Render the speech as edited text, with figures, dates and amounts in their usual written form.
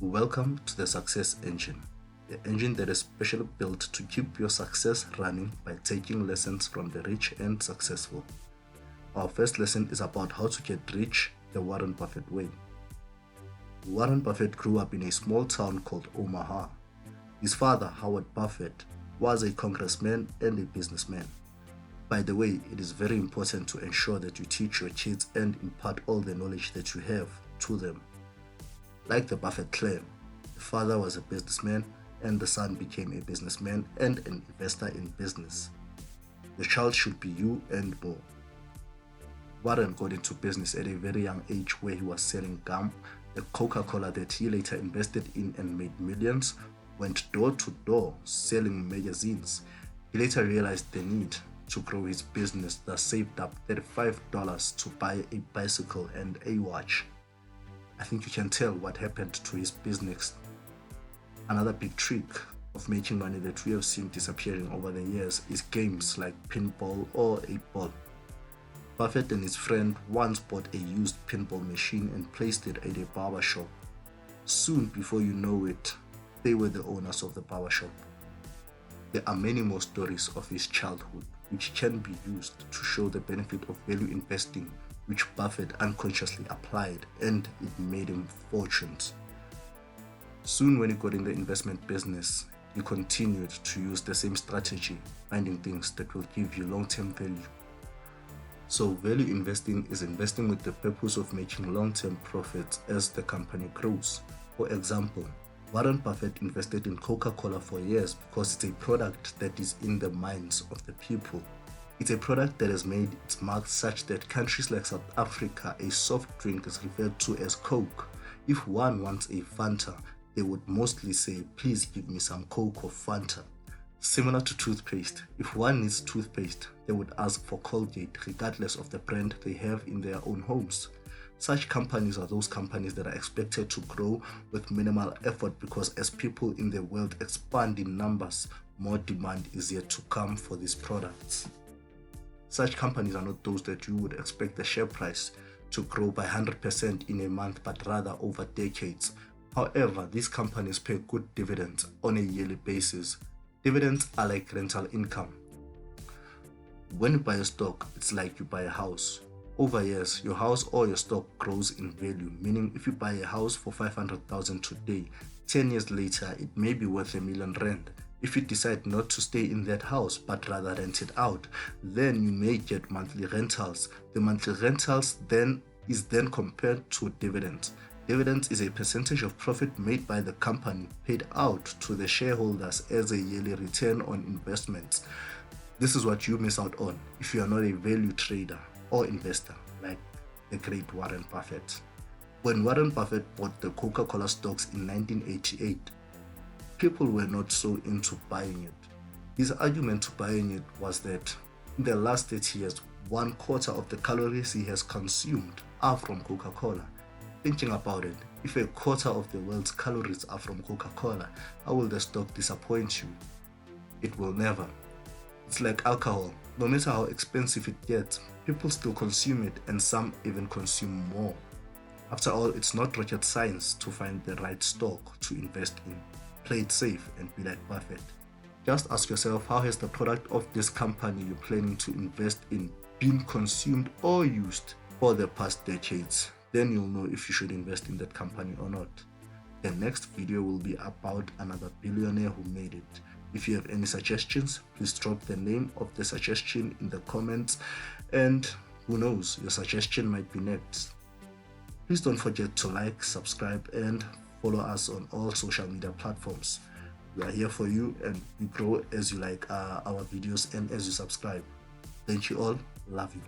Welcome to the Success Engine, the engine that is specially built to keep your success running by taking lessons from the rich and successful. Our first lesson is about how to get rich the Warren Buffett way. Warren Buffett grew up in a small town called Omaha. His father, Howard Buffett, was a congressman and a businessman. By the way, it is very important to ensure that you teach your kids and impart all the knowledge that you have to them. Like the Buffett clan, the father was a businessman and the son became a businessman and an investor in business. The child should be you and more. Warren got into business at a very young age where he was selling gum, the Coca-Cola that he later invested in and made millions, went door to door selling magazines. He later realized the need to grow his business, thus saved up $35 to buy a bicycle and a watch. I think you can tell what happened to his business. Another big trick of making money that we have seen disappearing over the years is games like pinball or 8-ball. Buffett and his friend once bought a used pinball machine and placed it at a barber shop. Soon before you know it, they were the owners of the barber shop. There are many more stories of his childhood which can be used to show the benefit of value investing, which Buffett unconsciously applied, and it made him fortunes. Soon when he got in the investment business, he continued to use the same strategy, finding things that will give you long-term value. So value investing is investing with the purpose of making long-term profits as the company grows. For example, Warren Buffett invested in Coca-Cola for years because it's a product that is in the minds of the people. It's a product that has made its mark such that countries like South Africa, a soft drink is referred to as Coke. If one wants a Fanta, they would mostly say, please give me some Coke or Fanta. Similar to toothpaste, if one needs toothpaste, they would ask for Colgate regardless of the brand they have in their own homes. Such companies are those companies that are expected to grow with minimal effort because as people in the world expand in numbers, more demand is yet to come for these products. Such companies are not those that you would expect the share price to grow by 100% in a month, but rather over decades. However, these companies pay good dividends on a yearly basis. Dividends are like rental income. When you buy a stock, it's like you buy a house. Over years, your house or your stock grows in value, meaning if you buy a house for 500,000 today, 10 years later, it may be worth R1,000,000. If you decide not to stay in that house but rather rent it out, then you may get monthly rentals. The monthly rentals then is compared to dividends. Dividends is a percentage of profit made by the company paid out to the shareholders as a yearly return on investments. This is what you miss out on if you are not a value trader or investor like the great Warren Buffett. When Warren Buffett bought the Coca-Cola stocks in 1988, people were not so into buying it. His argument to buying it was that in the last 30 years, 1/4 of the calories he has consumed are from Coca-Cola. Thinking about it, if 1/4 of the world's calories are from Coca-Cola, how will the stock disappoint you? It will never. It's like alcohol. No matter how expensive it gets, people still consume it and some even consume more. After all, it's not rocket science to find the right stock to invest in. Play it safe and be like Buffett. Just ask yourself, how has the product of this company you're planning to invest in been consumed or used for the past decades? Then you'll know if you should invest in that company or not. The next video will be about another billionaire who made it. If you have any suggestions, please drop the name of the suggestion in the comments, and who knows, your suggestion might be next. Please don't forget to like, subscribe, and follow us on all social media platforms. We are here for you, and we grow as you like our videos and as you subscribe. Thank you all. Love you.